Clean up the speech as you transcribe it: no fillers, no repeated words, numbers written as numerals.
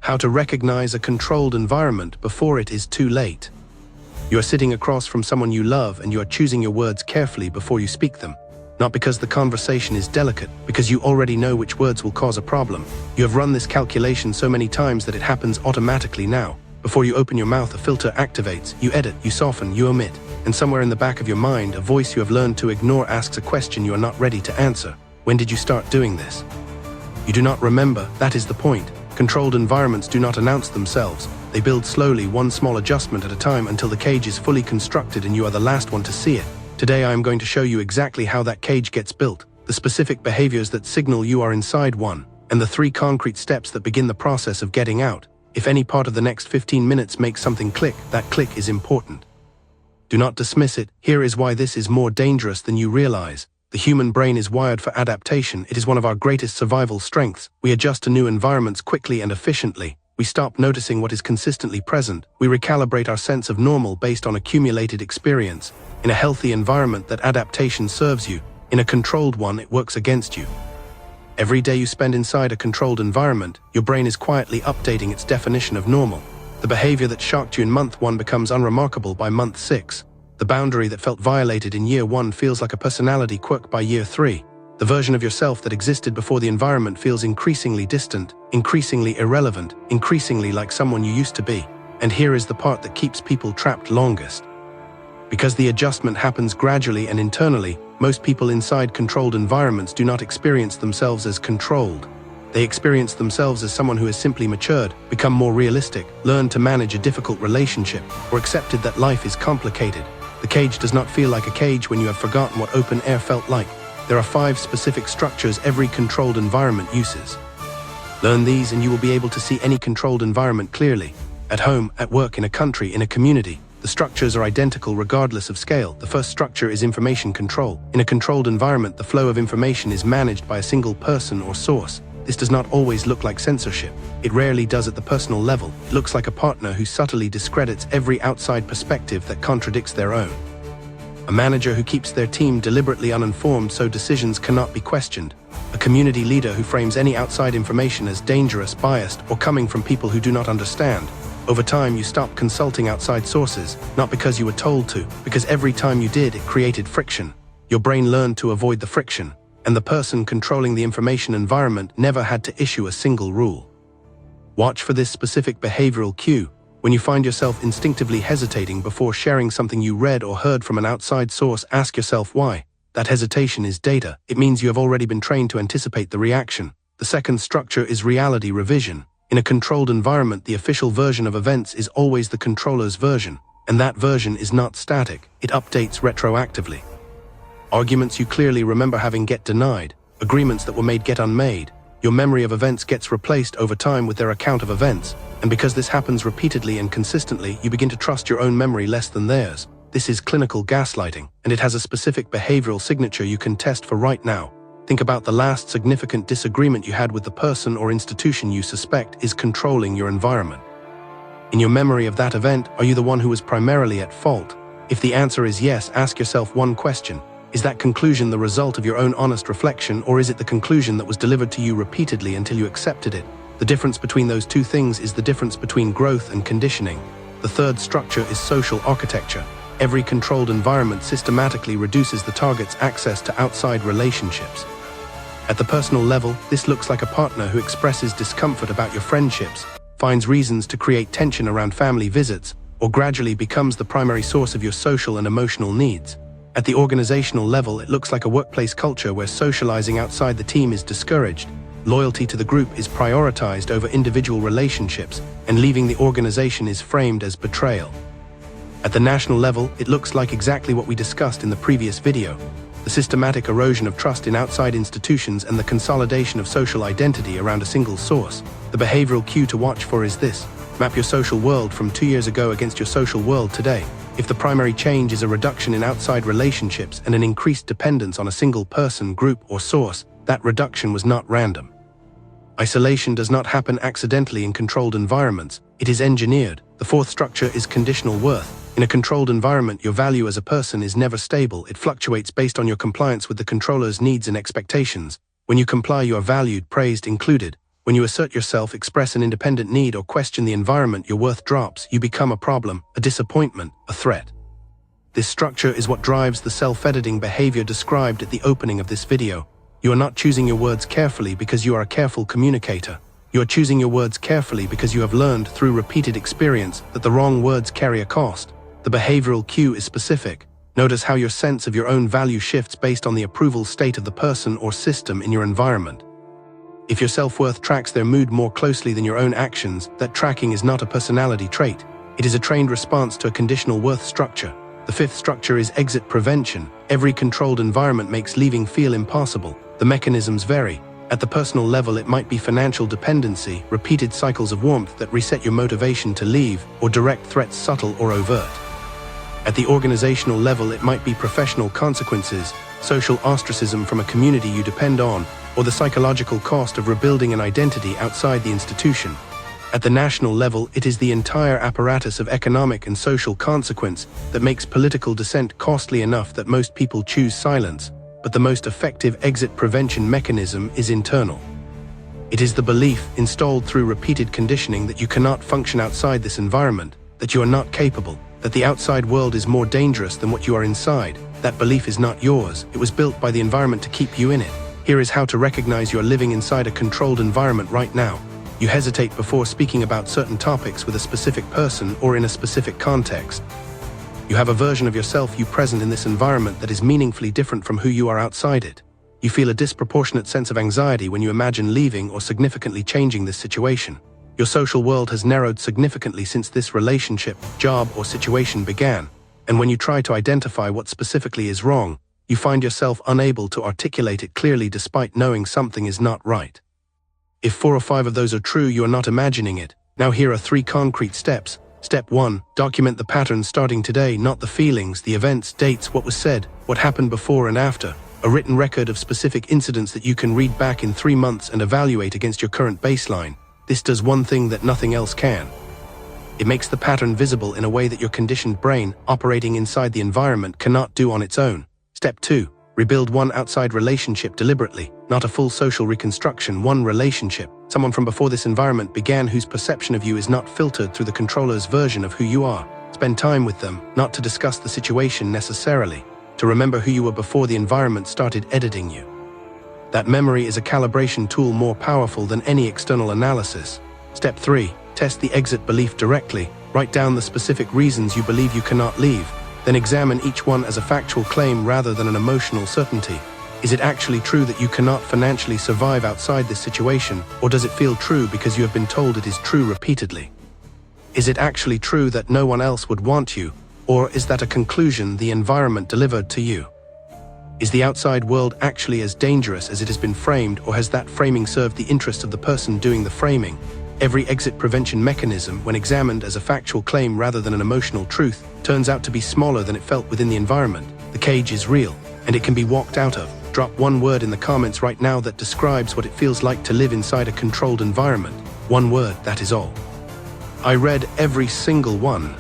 How to recognize a controlled environment before it is too late. You are sitting across from someone you love and you are choosing your words carefully before you speak them. Not because the conversation is delicate, because you already know which words will cause a problem. You have run this calculation so many times that it happens automatically now. Before you open your mouth, a filter activates. You edit, you soften, you omit. And somewhere in the back of your mind, a voice you have learned to ignore asks a question you are not ready to answer. When did you start doing this? You do not remember. That is the point. Controlled environments do not announce themselves. They build slowly, one small adjustment at a time, until the cage is fully constructed and you are the last one to see it. Today I am going to show you exactly how that cage gets built, the specific behaviors that signal you are inside one, and the 3 concrete steps that begin the process of getting out. If any part of the next 15 minutes makes something click, that click is important. Do not dismiss it. Here is why this is more dangerous than you realize. The human brain is wired for adaptation. It is one of our greatest survival strengths. We adjust to new environments quickly and efficiently. We stop noticing what is consistently present. We recalibrate our sense of normal based on accumulated experience. In a healthy environment, that adaptation serves you. In a controlled one, it works against you. Every day you spend inside a controlled environment, your brain is quietly updating its definition of normal. The behavior that shocked you in month 1 becomes unremarkable by month 6. The boundary that felt violated in year 1 feels like a personality quirk by year 3. The version of yourself that existed before the environment feels increasingly distant, increasingly irrelevant, increasingly like someone you used to be. And here is the part that keeps people trapped longest. Because the adjustment happens gradually and internally, most people inside controlled environments do not experience themselves as controlled. They experience themselves as someone who has simply matured, become more realistic, learned to manage a difficult relationship, or accepted that life is complicated. The cage does not feel like a cage when you have forgotten what open air felt like. There are 5 specific structures every controlled environment uses. Learn these and you will be able to see any controlled environment clearly. At home, at work, in a country, in a community. The structures are identical regardless of scale. The first structure is information control. In a controlled environment, the flow of information is managed by a single person or source. This does not always look like censorship. It rarely does at the personal level. It looks like a partner who subtly discredits every outside perspective that contradicts their own. A manager who keeps their team deliberately uninformed so decisions cannot be questioned. A community leader who frames any outside information as dangerous, biased, or coming from people who do not understand. Over time, you stop consulting outside sources, not because you were told to, because every time you did, it created friction. Your brain learned to avoid the friction, and the person controlling the information environment never had to issue a single rule. Watch for this specific behavioral cue. When you find yourself instinctively hesitating before sharing something you read or heard from an outside source, ask yourself why. That hesitation is data. It means you have already been trained to anticipate the reaction. The second structure is reality revision. In a controlled environment, the official version of events is always the controller's version, and that version is not static. It updates retroactively. Arguments you clearly remember having get denied. Agreements that were made get unmade. Your memory of events gets replaced over time with their account of events, and because this happens repeatedly and consistently, you begin to trust your own memory less than theirs. This is clinical gaslighting, and it has a specific behavioral signature you can test for right now. Think about the last significant disagreement you had with the person or institution you suspect is controlling your environment. In your memory of that event, are you the one who was primarily at fault? If the answer is yes, ask yourself one question. Is that conclusion the result of your own honest reflection, or is it the conclusion that was delivered to you repeatedly until you accepted it? The difference between those two things is the difference between growth and conditioning. The third structure is social architecture. Every controlled environment systematically reduces the target's access to outside relationships. At the personal level, this looks like a partner who expresses discomfort about your friendships, finds reasons to create tension around family visits, or gradually becomes the primary source of your social and emotional needs. At the organizational level, it looks like a workplace culture where socializing outside the team is discouraged, loyalty to the group is prioritized over individual relationships, and leaving the organization is framed as betrayal. At the national level, it looks like exactly what we discussed in the previous video. The systematic erosion of trust in outside institutions and the consolidation of social identity around a single source. The behavioral cue to watch for is this. Map your social world from 2 years ago against your social world today. If the primary change is a reduction in outside relationships and an increased dependence on a single person, group, or source, that reduction was not random. Isolation does not happen accidentally in controlled environments. It is engineered. The fourth structure is conditional worth. In a controlled environment, your value as a person is never stable. It fluctuates based on your compliance with the controller's needs and expectations. When you comply, you are valued, praised, included. When you assert yourself, express an independent need, or question the environment, your worth drops. You become a problem, a disappointment, a threat. This structure is what drives the self-editing behavior described at the opening of this video. You are not choosing your words carefully because you are a careful communicator. You are choosing your words carefully because you have learned through repeated experience that the wrong words carry a cost. The behavioral cue is specific. Notice how your sense of your own value shifts based on the approval state of the person or system in your environment. If your self-worth tracks their mood more closely than your own actions, that tracking is not a personality trait. It is a trained response to a conditional worth structure. The fifth structure is exit prevention. Every controlled environment makes leaving feel impossible. The mechanisms vary. At the personal level, it might be financial dependency, repeated cycles of warmth that reset your motivation to leave, or direct threats, subtle or overt. At the organizational level, it might be professional consequences, social ostracism from a community you depend on, or the psychological cost of rebuilding an identity outside the institution. At the national level, it is the entire apparatus of economic and social consequence that makes political dissent costly enough that most people choose silence, but the most effective exit prevention mechanism is internal. It is the belief, installed through repeated conditioning, that you cannot function outside this environment, that you are not capable, that the outside world is more dangerous than what you are inside. That belief is not yours. It was built by the environment to keep you in it. Here is how to recognize you are living inside a controlled environment right now. You hesitate before speaking about certain topics with a specific person or in a specific context. You have a version of yourself you present in this environment that is meaningfully different from who you are outside it. You feel a disproportionate sense of anxiety when you imagine leaving or significantly changing this situation. Your social world has narrowed significantly since this relationship, job, or situation began. And when you try to identify what specifically is wrong, you find yourself unable to articulate it clearly despite knowing something is not right. If 4 or 5 of those are true, you are not imagining it. Now here are 3 concrete steps. Step 1. Document the patterns starting today, not the feelings, the events, dates, what was said, what happened before and after. A written record of specific incidents that you can read back in 3 months and evaluate against your current baseline. This does one thing that nothing else can. It makes the pattern visible in a way that your conditioned brain, operating inside the environment, cannot do on its own. Step 2. Rebuild one outside relationship deliberately, not a full social reconstruction, one relationship. Someone from before this environment began, whose perception of you is not filtered through the controller's version of who you are. Spend time with them, not to discuss the situation necessarily, to remember who you were before the environment started editing you. That memory is a calibration tool more powerful than any external analysis. Step 3. Test the exit belief directly. Write down the specific reasons you believe you cannot leave. Then examine each one as a factual claim rather than an emotional certainty. Is it actually true that you cannot financially survive outside this situation, or does it feel true because you have been told it is true repeatedly? Is it actually true that no one else would want you, or is that a conclusion the environment delivered to you? Is the outside world actually as dangerous as it has been framed, or has that framing served the interest of the person doing the framing? Every exit prevention mechanism, when examined as a factual claim rather than an emotional truth, turns out to be smaller than it felt within the environment. The cage is real, and it can be walked out of. Drop one word in the comments right now that describes what it feels like to live inside a controlled environment. One word, that is all. I read every single one.